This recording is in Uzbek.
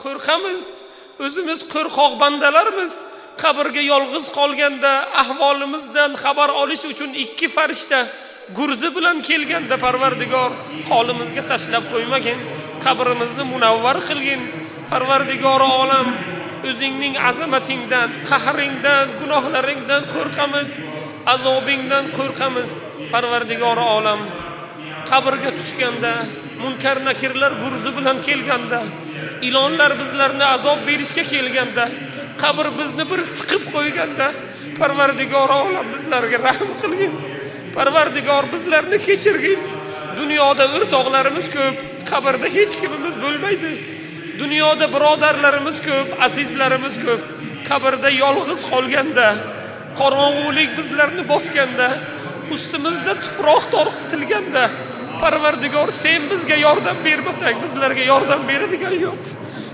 qo'rqamiz. O'zimiz qo'rqoq bandalarmiz. Qabrga yolg'iz qolganda ahvolimizdan xabar olish uchun ikki farishta gurzi bilan kelganda Parvardigor holimizga tashlab qo'ymagin. Qabrimizni munavvar qilgin. Parvardigori olam, o'zingning azamatingdan, qahringdan, gunohlaringdan qo'rqamiz, azobingdan qo'rqamiz. Parvardigori olam, qabrga tushganda, munkar nakirlar gurzi bilan kelganda, ilonlar bizlarni azob berishga kelganda, qabr bizni bir siqib qo'yganda, Parvardigori olam bizlarga rahm qilgin. Parvardigor bizlarni kechirgin. Dunyoda o'rtoqlarimiz ko'p, qabrda hech kimimiz bo'lmaydi. Dunyoda birodarlarimiz ko'p, azizlarimiz ko'p. Qabrda yolg'iz qolganda, qorong'ulik bizlarni bosganda, ustimizda tuproq tortilganda, Parvardigor sen bizga yordam bermasang, bizlarga yordam beradigan yo'q.